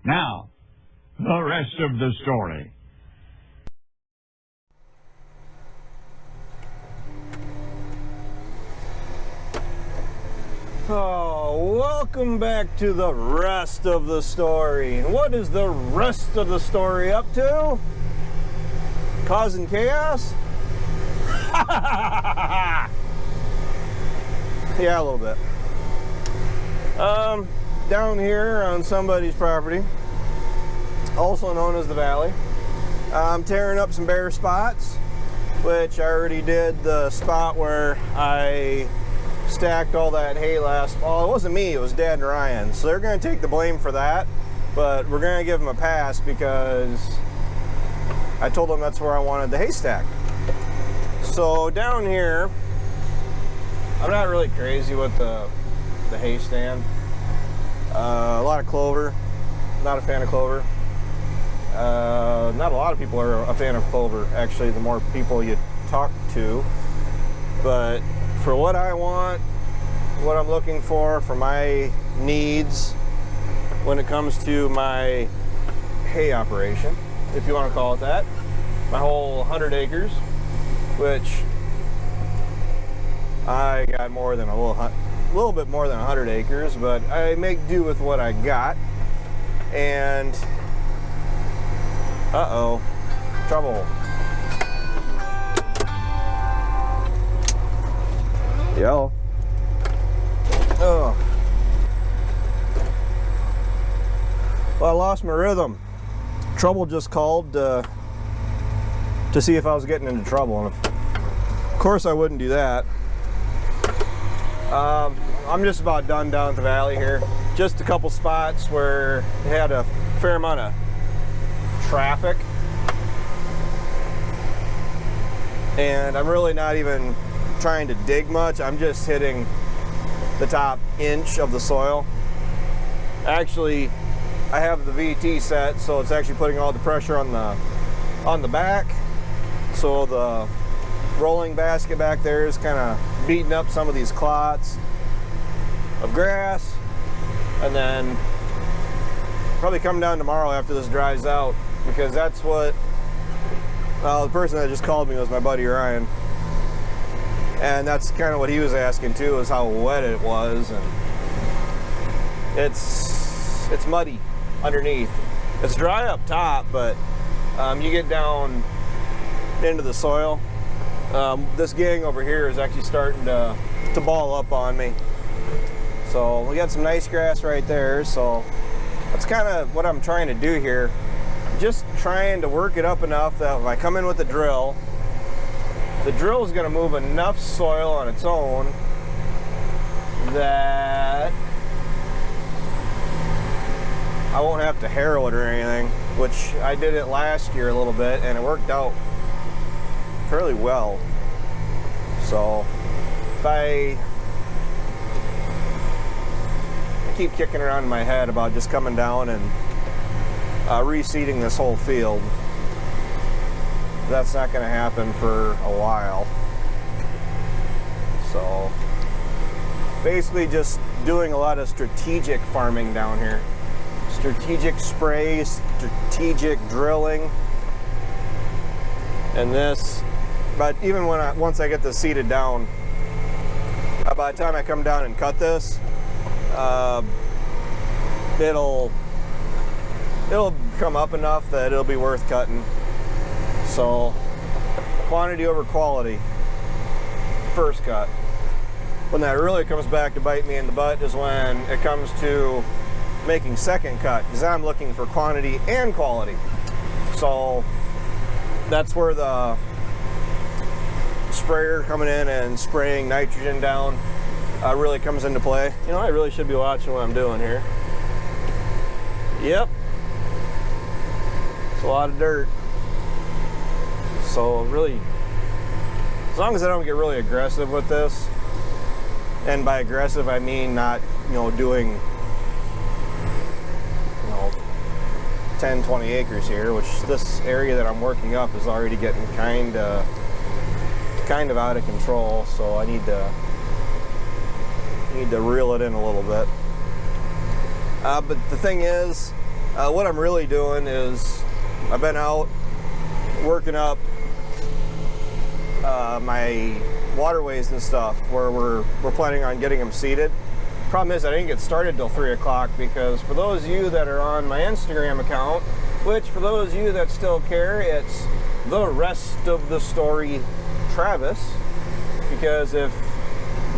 Now, the rest of the story. Oh, welcome back to the rest of the story. And what is the rest of the story up to? Causing chaos? Yeah, a little bit. Down here on somebody's property, also known as the valley, I'm tearing up some bare spots, which I already did the spot where I stacked all that hay last fall. It wasn't me, it was Dad and Ryan, so they're going to take the blame for that, but we're going to give them a pass because I told them that's where I wanted the hay stacked. So down here, I'm not really crazy with the hay stand. A lot of clover, not a fan of clover. Not a lot of people are a fan of clover, actually, the more people you talk to. But for what I want, what I'm looking for my needs when it comes to my hay operation, if you want to call it that, my whole 100 acres, which I got more than a little bit more than 100 acres, but I make do with what I got. And uh-oh, trouble. Yo. Oh. Well, I lost my rhythm. Trouble just called to see if I was getting into trouble, and of course I wouldn't do that. I'm just about done down at the valley here. Just a couple spots where it had a fair amount of traffic, and I'm really not even trying to dig much. I'm just hitting the top inch of the soil. Actually, I have the VT set, so it's actually putting all the pressure on the back. So the rolling basket back there is kind of beating up some of these clots of grass, and then probably come down tomorrow after this dries out, because that's what the person that just called me was my buddy Ryan, and that's kind of what he was asking too, is how wet it was. And it's muddy underneath. It's dry up top, but you get down into the soil, this gang over here is actually starting to ball up on me. So we got some nice grass right there, so that's kind of what I'm trying to do here. Just trying to work it up enough that if I come in with the drill is going to move enough soil on its own that I won't have to harrow it or anything, which I did it last year a little bit and it worked out fairly well. So if I keep kicking around in my head about just coming down and reseeding this whole field, that's not going to happen for a while. So basically just doing a lot of strategic farming down here. Strategic sprays, strategic drilling. And this, but even once I get this seeded down, by the time I come down and cut this, it'll come up enough that it'll be worth cutting. So quantity over quality, first cut. When that really comes back to bite me in the butt is when it comes to making second cut, because I'm looking for quantity and quality. So that's where the sprayer coming in and spraying nitrogen down really comes into play. You know, I really should be watching what I'm doing here. Yep, it's a lot of dirt. So really, as long as I don't get really aggressive with this, and by aggressive I mean not, doing 10, 20 acres here, which this area that I'm working up is already getting kind of out of control, so I need to reel it in a little bit. But the thing is, What I'm really doing is I've been out working up my waterways and stuff where we're planning on getting them seeded. Problem is I didn't get started till 3 o'clock because for those of you that are on my Instagram account, which for those of you that still care, it's the rest of the story Travis, because if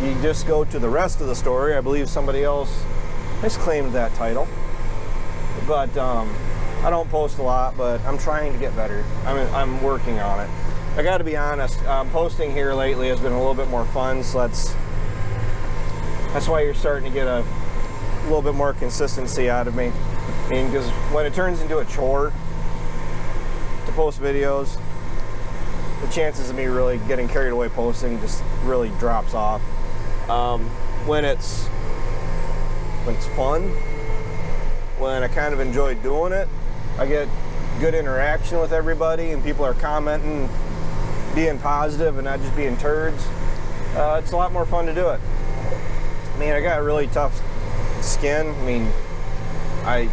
you just go to the rest of the story, I believe somebody else has claimed that title. But I don't post a lot, but I'm trying to get better. I'm working on it. I got to be honest, posting here lately has been a little bit more fun, so that's why you're starting to get a little bit more consistency out of me. I mean, because when it turns into a chore to post videos, the chances of me really getting carried away posting just really drops off. When it's fun, when I kind of enjoy doing it, I get good interaction with everybody and people are commenting, being positive and not just being turds. It's a lot more fun to do it. I mean, I got really tough skin. I mean, I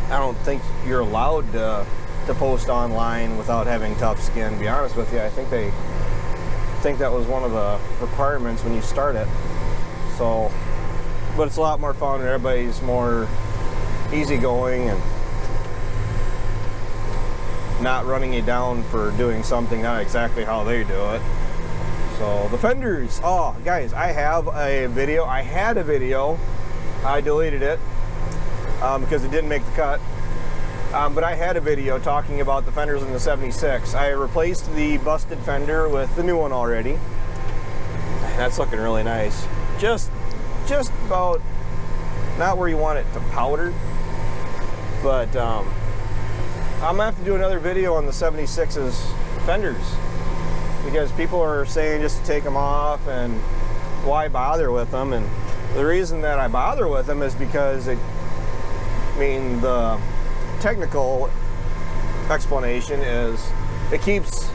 don't think you're allowed to post online without having tough skin, to be honest with you. I think that was one of the requirements when you start it. So, but it's a lot more fun and everybody's more easygoing and not running you down for doing something not exactly how they do it. So the fenders, oh guys, I had a video, I deleted it because it didn't make the cut, but I had a video talking about the fenders in the 76. I replaced the busted fender with the new one already. That's looking really nice. Just about not where you want it to powder, but I'm gonna have to do another video on the 76's fenders because people are saying just to take them off and why bother with them. And the reason that I bother with them is because the technical explanation is it keeps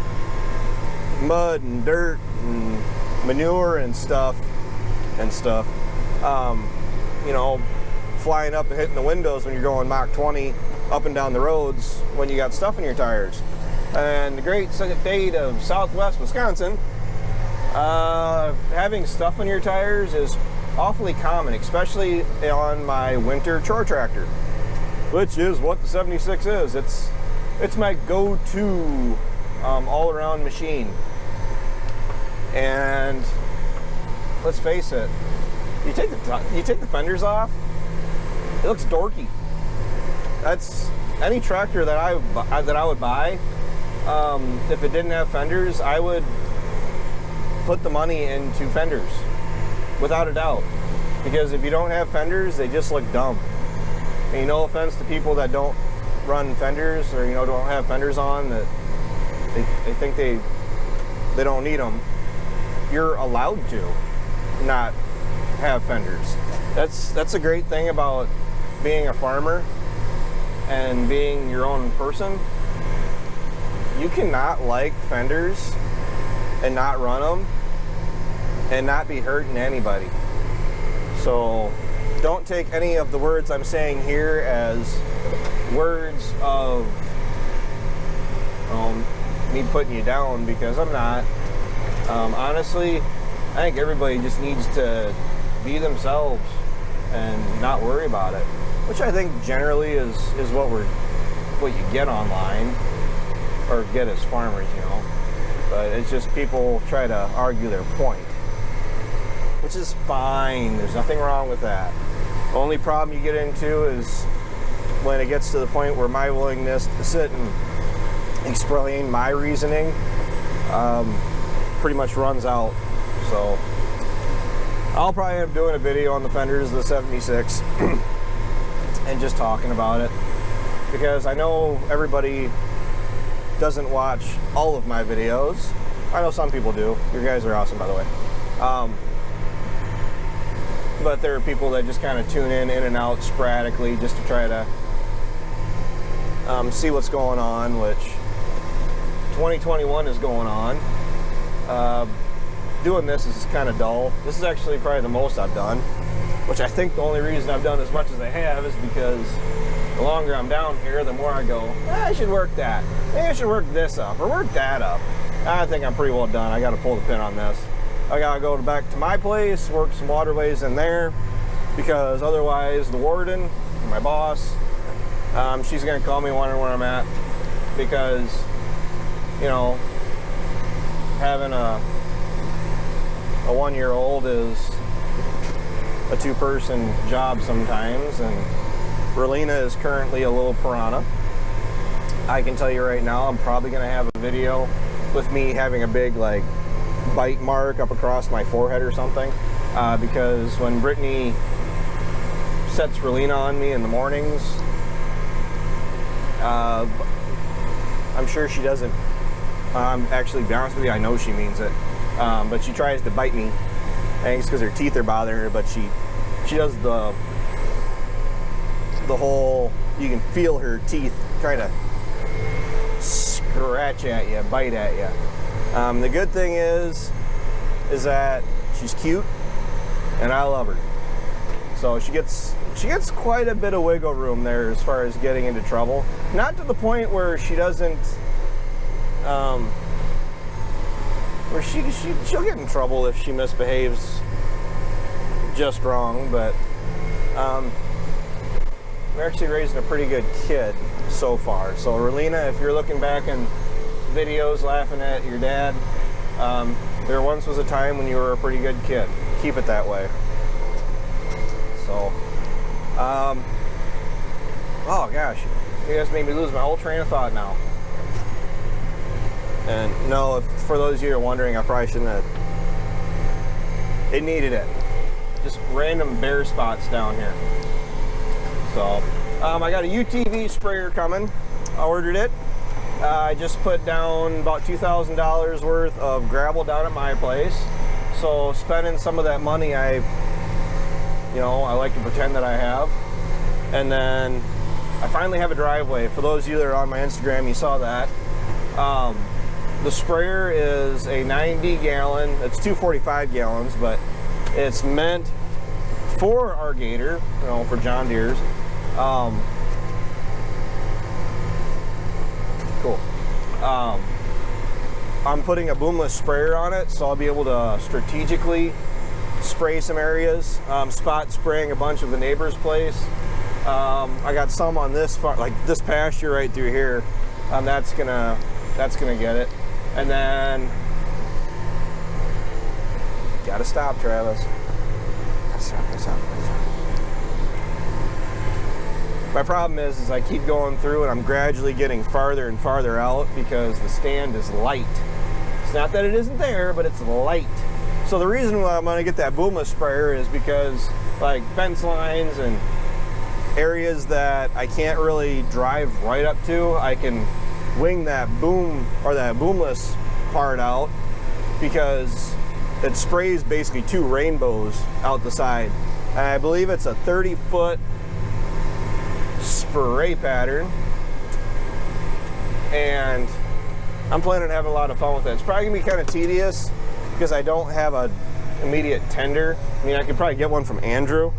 mud and dirt and manure and stuff you know, flying up and hitting the windows when you're going Mach 20 up and down the roads when you got stuff in your tires. And the great state of Southwest Wisconsin, having stuff in your tires is awfully common, especially on my winter chore tractor, which is what the 76 is. It's my go-to all-around machine. And let's face it, you take the fenders off, it looks dorky. That's any tractor that I would buy. If it didn't have fenders, I would put the money into fenders, without a doubt. Because if you don't have fenders, they just look dumb. And no offense to people that don't run fenders or don't have fenders on, that they think they don't need them. You're allowed to not have fenders. That's a great thing about being a farmer and being your own person. You cannot like fenders and not run them and not be hurting anybody. So don't take any of the words I'm saying here as words of me putting you down, because I'm not. Honestly, I think everybody just needs to be themselves and not worry about it, which I think generally is what you get online or get as farmers, but it's just people try to argue their point, which is fine. There's nothing wrong with that. The only problem you get into is when it gets to the point where my willingness to sit and explain my reasoning pretty much runs out. So I'll probably end up doing a video on the fenders of the 76 and just talking about it, because I know everybody doesn't watch all of my videos. I know some people do. You guys are awesome, by the way. But there are people that just kind of tune in and out sporadically just to try to see what's going on, which 2021 is going on. Doing this is kind of dull. This is actually probably the most I've done, which I think the only reason I've done as much as I have is because the longer I'm down here, the more I go, I should work that. Maybe I should work this up or work that up. I think I'm pretty well done. I got to pull the pin on this. I got to go back to my place, work some waterways in there, because otherwise the warden, my boss, she's going to call me wondering where I'm at, because, you know, having a 1-year-old is a 2-person job sometimes, and Relina is currently a little piranha. I can tell you right now, I'm probably going to have a video with me having a big like bite mark up across my forehead or something, because when Brittany sets Relina on me in the mornings, I'm sure she doesn't, actually, to be honest with you, I know she means it, but she tries to bite me. I think it's because her teeth are bothering her, but she does the whole, you can feel her teeth try to scratch at you, bite at you. The good thing is that she's cute and I love her. So she gets quite a bit of wiggle room there as far as getting into trouble. Not to the point where she doesn't, where she'll get in trouble if she misbehaves just wrong, but we're actually raising a pretty good kid so far. So Relina, if you're looking back in videos laughing at your dad, there once was a time when you were a pretty good kid. Keep it that way. So, oh gosh, you guys made me lose my whole train of thought now. And no, for those of you who are wondering, I probably shouldn't have. It needed it. Just random bare spots down here. So, I got a UTV sprayer coming. I ordered it. I just put down about $2,000 worth of gravel down at my place. So spending some of that money, I like to pretend that I have. And then I finally have a driveway. For those of you that are on my Instagram, you saw that. The sprayer is a 90-gallon, it's 245 gallons, but it's meant for our Gator, for John Deere's. Cool. I'm putting a boomless sprayer on it, so I'll be able to strategically spray some areas, spot spraying a bunch of the neighbor's place. I got some on this like this pasture right through here. That's gonna get it. And then gotta stop, Travis. Gotta stop. My problem is I keep going through and I'm gradually getting farther and farther out because the stand is light. It's not that it isn't there, but it's light. So the reason why I'm gonna get that boomless sprayer is because like fence lines and areas that I can't really drive right up to, I can wing that boom or that boomless part out because it sprays basically 2 rainbows out the side. And I believe it's a 30-foot spray pattern, and I'm planning on having a lot of fun with it. It's probably gonna be kind of tedious because I don't have a immediate tender. I mean, I could probably get one from Andrew,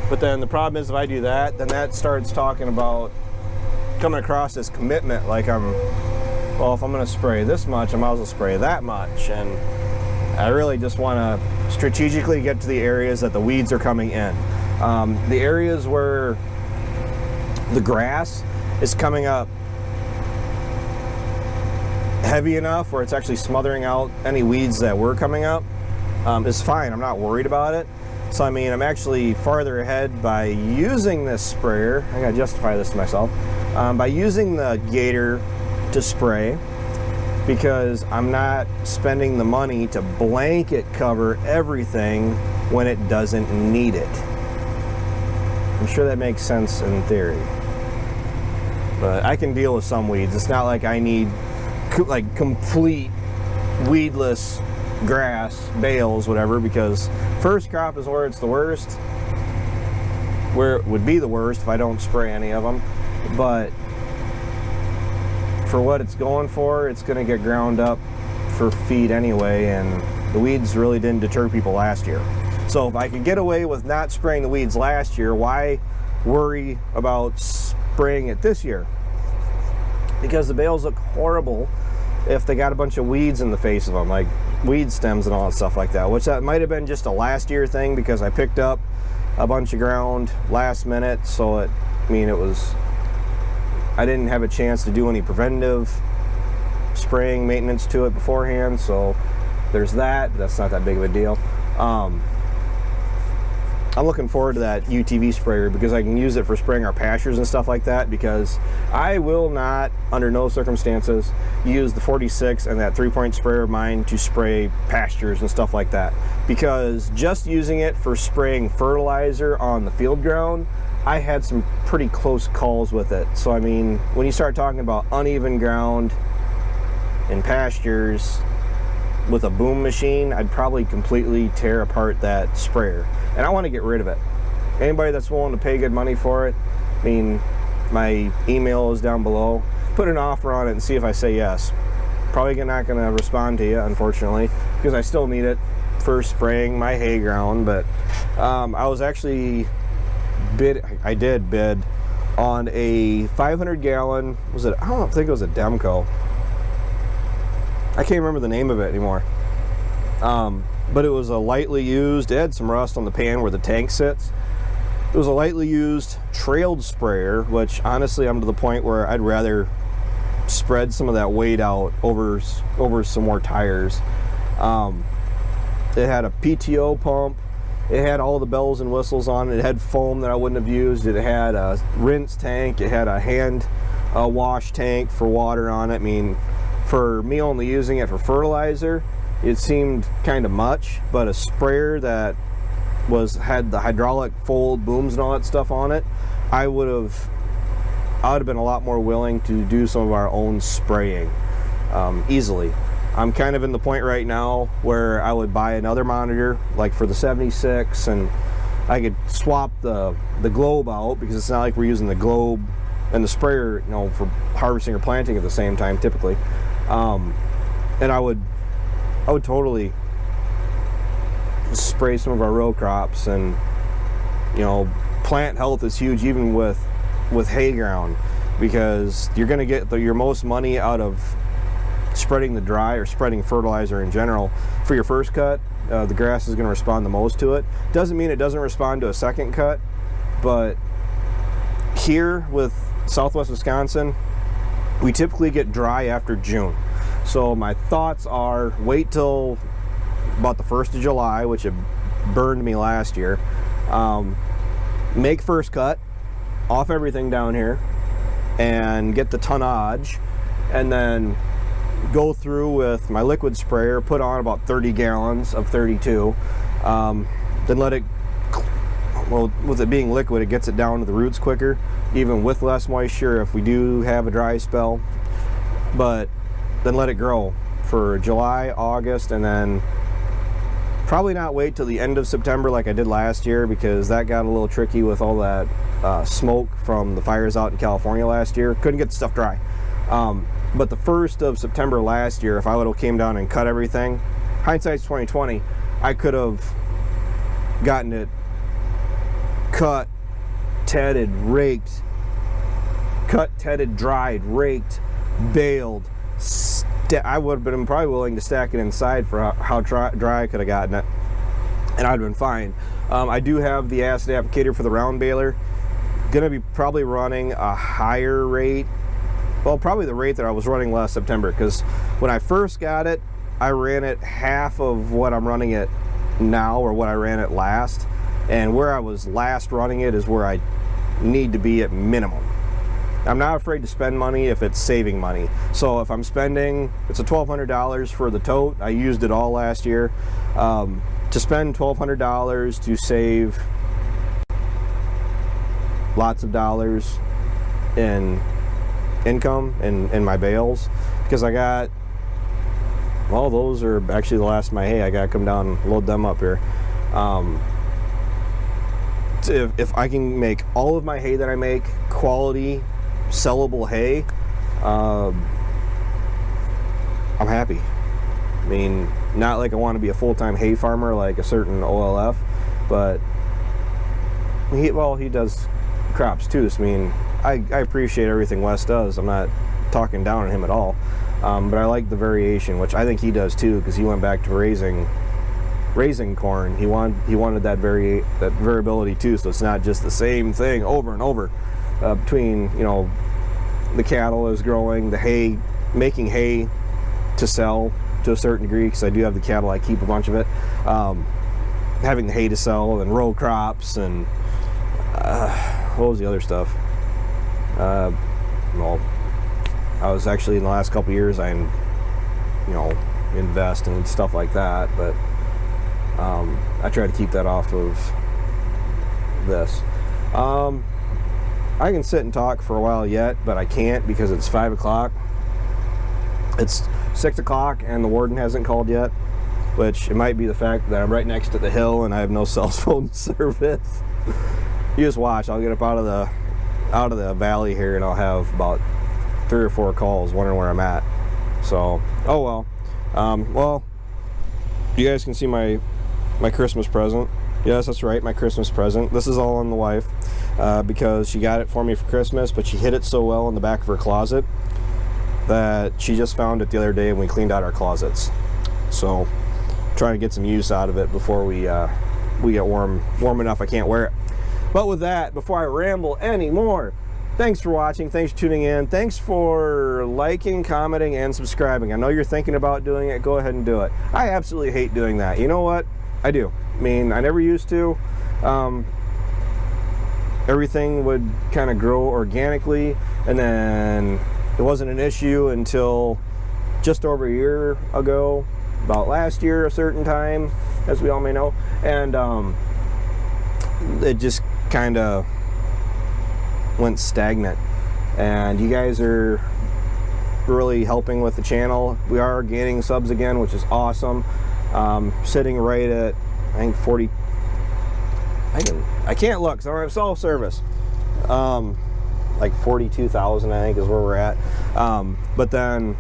but then the problem is if I do that, then that starts talking about coming across as commitment, like well, if I'm gonna spray this much, I might as well spray that much. And I really just wanna strategically get to the areas that the weeds are coming in. The areas where the grass is coming up heavy enough where it's actually smothering out any weeds that were coming up is fine. I'm not worried about it. So I mean, I'm actually farther ahead by using this sprayer. I gotta justify this to myself. By using the Gator to spray, because I'm not spending the money to blanket cover everything when it doesn't need it. I'm sure that makes sense in theory, but I can deal with some weeds. It's not like I need like complete weedless grass, bales, whatever, because first crop is where it's the worst, where it would be the worst if I don't spray any of them. But for what it's going for, it's going to get ground up for feed anyway, and the weeds really didn't deter people last year. So if I could get away with not spraying the weeds last year, why worry about spraying it this year, because the bales look horrible if they got a bunch of weeds in the face of them, like weed stems and all that stuff like that, which that might have been just a last year thing because I picked up a bunch of ground last minute, so I didn't have a chance to do any preventative spraying maintenance to it beforehand, so there's that. That's not that big of a deal. I'm looking forward to that UTV sprayer because I can use it for spraying our pastures and stuff like that, because I will not, under no circumstances, use the 46 and that 3-point sprayer of mine to spray pastures and stuff like that, because just using it for spraying fertilizer on the field ground, I had some pretty close calls with it. So I mean, when you start talking about uneven ground in pastures with a boom machine, I'd probably completely tear apart that sprayer, and I want to get rid of it. Anybody that's willing to pay good money for it, I mean, my email is down below. Put an offer on it and see if I say yes. Probably not going to respond to you, unfortunately, because I still need it for spraying my hay ground. But I was actually I did bid on a 500-gallon, I don't think it was a Demco. I can't remember the name of it anymore. But it was a lightly used, it had some rust on the pan where the tank sits. It was a lightly used trailed sprayer, which honestly I'm to the point where I'd rather spread some of that weight out over some more tires. It had a PTO pump. It had all the bells and whistles on it. It had foam that I wouldn't have used. It had a rinse tank. It had a hand wash tank for water on it. I mean, for me only using it for fertilizer, it seemed kind of much, but a sprayer that had the hydraulic fold booms and all that stuff on it, I would have been a lot more willing to do some of our own spraying easily. I'm kind of in the point right now where I would buy another monitor, like for the 76, and I could swap the globe out, because it's not like we're using the globe and the sprayer, you know, for harvesting or planting at the same time typically. And I would totally spray some of our row crops, and you know, plant health is huge even with hay ground, because you're going to get your most money out of spreading the dry or spreading fertilizer in general for your first cut. The grass is going to respond the most to it. Doesn't mean it doesn't respond to a second cut, but here with Southwest Wisconsin, we typically get dry after June. So my thoughts are, wait till about the 1st of July, which it burned me last year. Make first cut off everything down here and get the tonnage, and then go through with my liquid sprayer, put on about 30 gallons of 32, then let it, well, with it being liquid, it gets it down to the roots quicker, even with less moisture if we do have a dry spell. But then let it grow for July, August, and then probably not wait till the end of September like I did last year, because that got a little tricky with all that smoke from the fires out in California last year. Couldn't get the stuff dry. But the 1st of September last year, if I would have came down and cut everything, hindsight's 2020, I could have gotten it cut, tedded, raked, dried, raked, baled. I would have been probably willing to stack it inside for how dry I could have gotten it, and I'd have been fine. I do have the acid applicator for the round baler. Gonna be probably running a higher rate. Well, probably the rate that I was running last September, because when I first got it, I ran it half of what I'm running it now, or what I ran it last. And where I was last running it is where I need to be at minimum. I'm not afraid to spend money if it's saving money. So if I'm spending, it's a $1,200 for the tote. I used it all last year. To spend $1,200 to save lots of dollars in income in my bales, because I got, well, those are actually the last of my hay. I gotta come down and load them up here. If I can make all of my hay that I make quality sellable hay, I'm happy. I mean, not like I want to be a full-time hay farmer like a certain OLF, but he does crops too. So, I mean, I appreciate everything Wes does. I'm not talking down on him at all, but I like the variation, which I think he does too, because he went back to raising corn. He wanted that variability too, so it's not just the same thing over and over. Between, you know, the cattle is growing, the hay, making hay to sell to a certain degree, because I do have the cattle, I keep a bunch of it. Having the hay to sell, and row crops, and what was the other stuff? Well, I was actually, in the last couple of years, I, you know, invest and stuff like that, but I try to keep that off of this. I can sit and talk for a while yet, but I can't because it's 5 o'clock. It's 6 o'clock and the warden hasn't called yet, which it might be the fact that I'm right next to the hill and I have no cell phone service. You just watch. I'll get up out of the valley here and I'll have about 3 or 4 calls wondering where I'm at. So, oh well. Well, you guys can see my Christmas present. Yes, that's right, my Christmas present. This is all on the wife, because she got it for me for Christmas, but she hid it so well in the back of her closet that she just found it the other day when we cleaned out our closets. So, trying to get some use out of it before we get warm enough I can't wear it. But with that, before I ramble anymore, thanks for watching, thanks for tuning in, thanks for liking, commenting, and subscribing. I know you're thinking about doing it, go ahead and do it. I absolutely hate doing that. You know what? I do. I mean, I never used to. Everything would kind of grow organically, and then it wasn't an issue until just over a year ago, about last year a certain time, as we all may know, and it just kind of went stagnant. And you guys are really helping with the channel. We are gaining subs again, which is awesome. Sitting right at, I think, 40. I can't look, so I don't have self-service. Like 42,000, I think, is where we're at. But then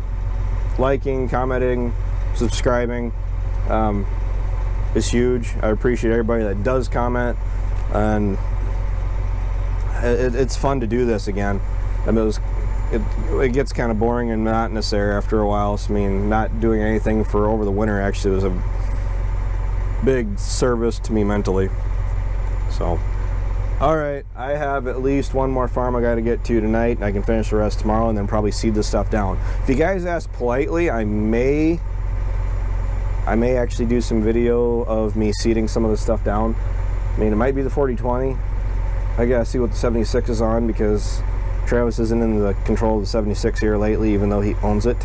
liking, commenting, subscribing is huge. I appreciate everybody that does comment, and it's fun to do this again. I mean, it gets kind of boring and monotonous there after a while. So, I mean, not doing anything for over the winter actually was a big service to me mentally. So, all right, I have at least one more farm I got to get to tonight, and I can finish the rest tomorrow, and then probably seed this stuff down. If you guys ask politely, I may actually do some video of me seeding some of this stuff down. I mean, it might be the 40-20. I gotta see what the 76 is on, because Travis isn't in the control of the 76 here lately, even though he owns it.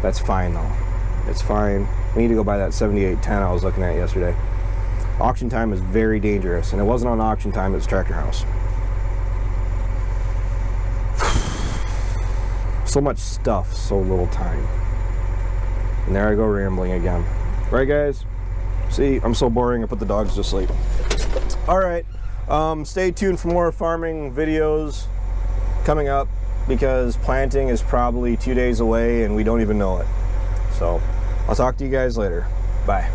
That's fine though. It's fine. We need to go buy that 7810 I was looking at yesterday. Auction time is very dangerous, and it wasn't on auction time, it was Tractor House. So much stuff, so little time. And there I go rambling again. Right, guys? See, I'm so boring, I put the dogs to sleep. Alright, stay tuned for more farming videos coming up, because planting is probably 2 days away and we don't even know it. So, I'll talk to you guys later. Bye.